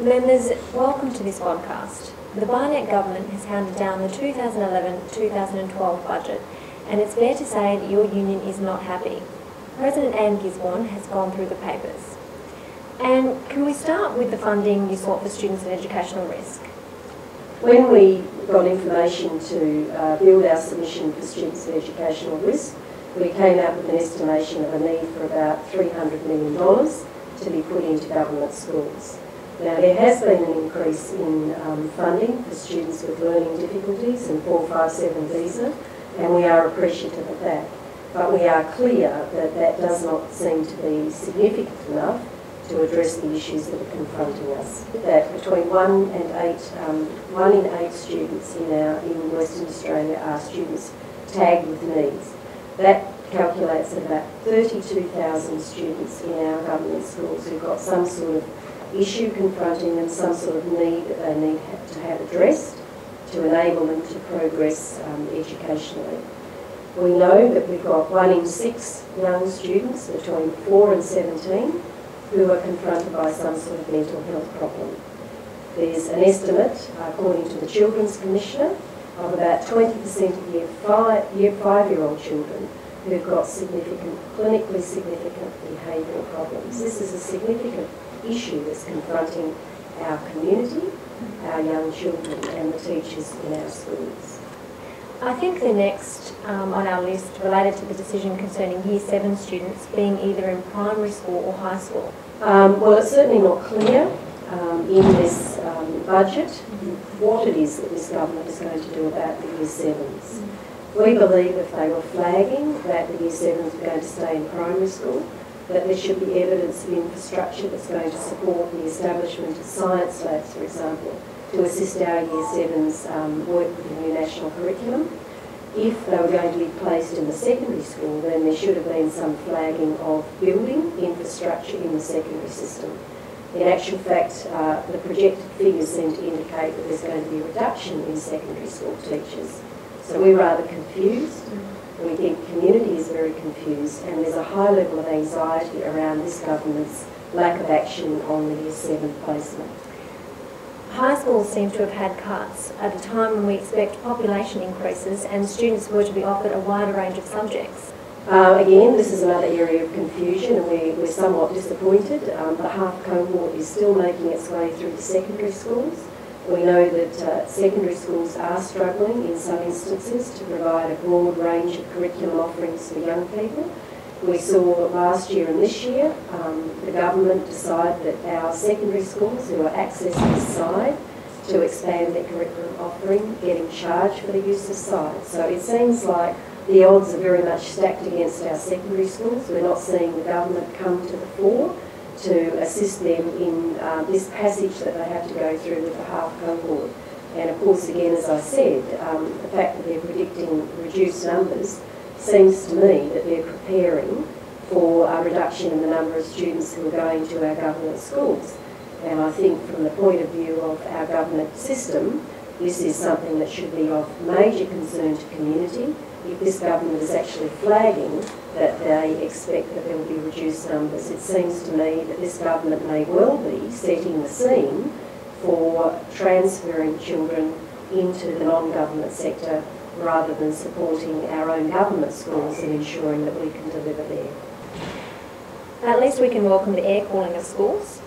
Members, welcome to this podcast. The Barnett government has handed down the 2011-2012 budget, and it's fair to say that your union is not happy. President Anne Gisborne has gone through the papers. And can we start with the funding you sought for students at educational risk? When we got information to build our submission for students at educational risk, we came out with an estimation of a need for about $300 million to be put into government schools. Now, there has been an increase in funding for students with learning difficulties and 457 visa, and we are appreciative of that. But we are clear that that does not seem to be significant enough to address the issues that are confronting us. That between 1 in 8 students in Western Australia are students tagged with needs. That calculates at about 32,000 students in our government schools who've got some sort of issue confronting them, some sort of need that they need to have addressed to enable them to progress educationally. We know that we've got 1 in 6 young students between 4 and 17 who are confronted by some sort of mental health problem. There's an estimate, according to the Children's Commissioner, of about 20% of year 5-year-old children who've got clinically significant behavioural problems. This is a significant issue that's confronting our community, our young children and the teachers in our schools. I think the next on our list related to the decision concerning Year 7 students being either in primary school or high school. Well, it's certainly not clear in this budget what it is that this government is going to do about the Year 7s. We believe if they were flagging that the Year 7s are going to stay in primary school, that there should be evidence of infrastructure that's going to support the establishment of science labs, for example, to assist our Year 7s work with the new national curriculum. If they were going to be placed in the secondary school, then there should have been some flagging of building infrastructure in the secondary system. In actual fact, the projected figures seem to indicate that there's going to be a reduction in secondary school teachers. So we're rather confused. We think the community is very confused, and there's a high level of anxiety around this government's lack of action on the Year 7 placement. High schools seem to have had cuts at a time when we expect population increases and students were to be offered a wider range of subjects. Again, this is another area of confusion, and we're somewhat disappointed. The half cohort is still making its way through the secondary schools. We know that secondary schools are struggling in some instances to provide a broad range of curriculum offerings for young people. We saw last year and this year the government decide that our secondary schools who are accessing SCIDE to expand their curriculum offering, getting charged for the use of SCIDE. So it seems like the odds are very much stacked against our secondary schools. We're not seeing the government come to the fore to assist them in this passage that they have to go through with the half cohort. And of course, again, as I said, the fact that they're predicting reduced numbers seems to me that they're preparing for a reduction in the number of students who are going to our government schools. And I think from the point of view of our government system, this is something that should be of major concern to community. If this government is actually flagging that they expect that there will be reduced numbers, it seems to me that this government may well be setting the scene for transferring children into the non-government sector rather than supporting our own government schools and ensuring that we can deliver there. At least we can welcome the air calling of schools.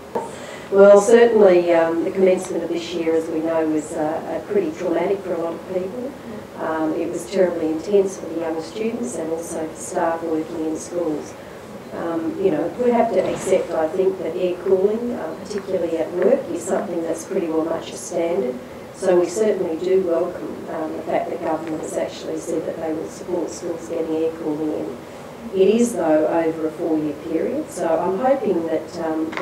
Well, certainly the commencement of this year, as we know, was pretty traumatic for a lot of people. It was terribly intense for the young students and also for staff working in schools. We have to accept, I think, that air cooling, particularly at work, is something that's pretty well much a standard. So we certainly do welcome the fact that government has actually said that they will support schools getting air cooling in. It is, though, over a 4-year period, so I'm hoping that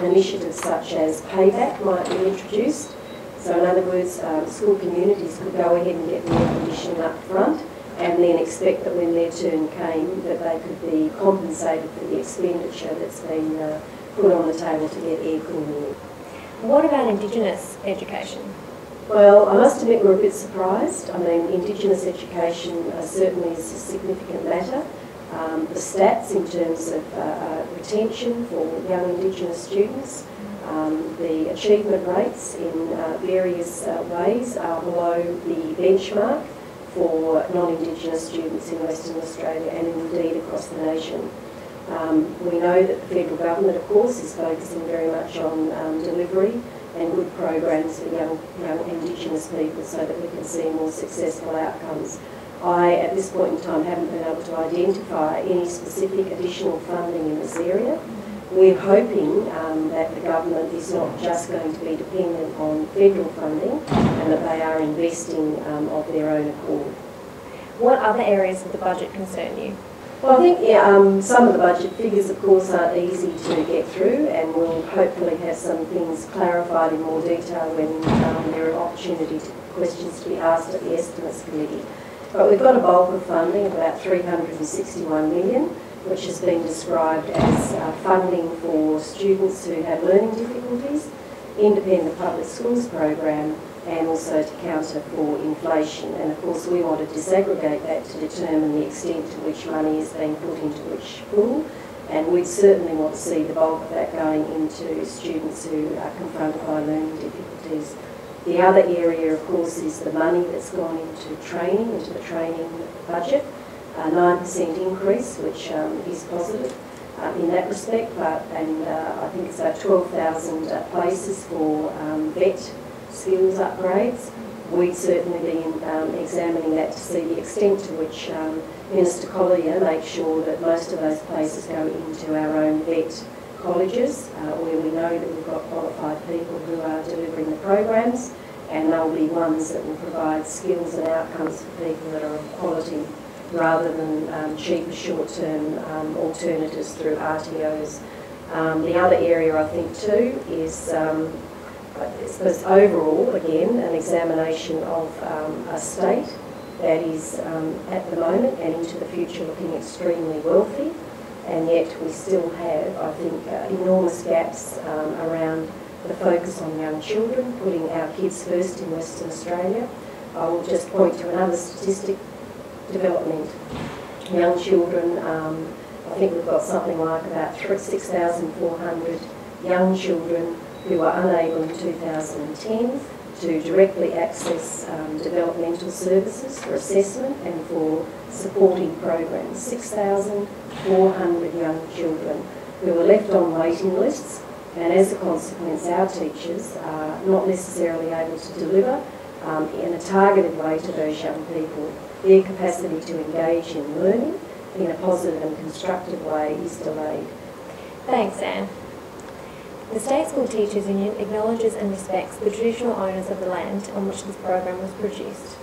initiatives such as payback might be introduced. So in other words, school communities could go ahead and get the air conditioning up front and then expect that when their turn came that they could be compensated for the expenditure that's been put on the table to get air cooling in. What about Indigenous education? Well, I must admit we're a bit surprised. I mean, Indigenous education certainly is a significant matter. The stats in terms of retention for young Indigenous students The achievement rates in various ways are below the benchmark for non-Indigenous students in Western Australia and indeed across the nation. We know that the federal government, of course, is focusing very much on delivery and good programs for young Indigenous people so that we can see more successful outcomes. I, at this point in time, haven't been able to identify any specific additional funding in this area. We're hoping that the government is not just going to be dependent on federal funding and that they are investing of their own accord. What other areas of the budget concern you? Well, I think some of the budget figures, of course, aren't easy to get through, and we'll hopefully have some things clarified in more detail when there are questions to be asked at the Estimates Committee. But we've got a bulk of funding, about $361 million, which has been described as funding for students who have learning difficulties, independent public schools program, and also to counter for inflation. And of course we want to disaggregate that to determine the extent to which money is being put into which pool, and we'd certainly want to see the bulk of that going into students who are confronted by learning difficulties. The other area, of course, is the money that's gone into training, into the training budget, a 9% increase, which is positive in that respect, and I think it's about 12,000 places for vet skills upgrades. We'd certainly be examining that to see the extent to which Minister Collier makes sure that most of those places go into our own vet colleges, where we know that we've got qualified people who are delivering the programs, and they'll be ones that will provide skills and outcomes for people that are of quality rather than cheaper short-term alternatives through RTOs. The other area I think too is I suppose overall, again, an examination of a state that is at the moment and into the future looking extremely wealthy, and yet we still have, I think, enormous gaps around the focus on young children, putting our kids first in Western Australia. I will just point to another statistic: development. Young children, I think we've got something like about 6,400 young children who were unable in 2010 to directly access developmental services for assessment and for supporting programs. 6,400 young children who were left on waiting lists, and as a consequence our teachers are not necessarily able to deliver in a targeted way to those young people. Their capacity to engage in learning in a positive and constructive way is delayed. Thanks, Anne. The State School Teachers Union acknowledges and respects the traditional owners of the land on which this program was produced.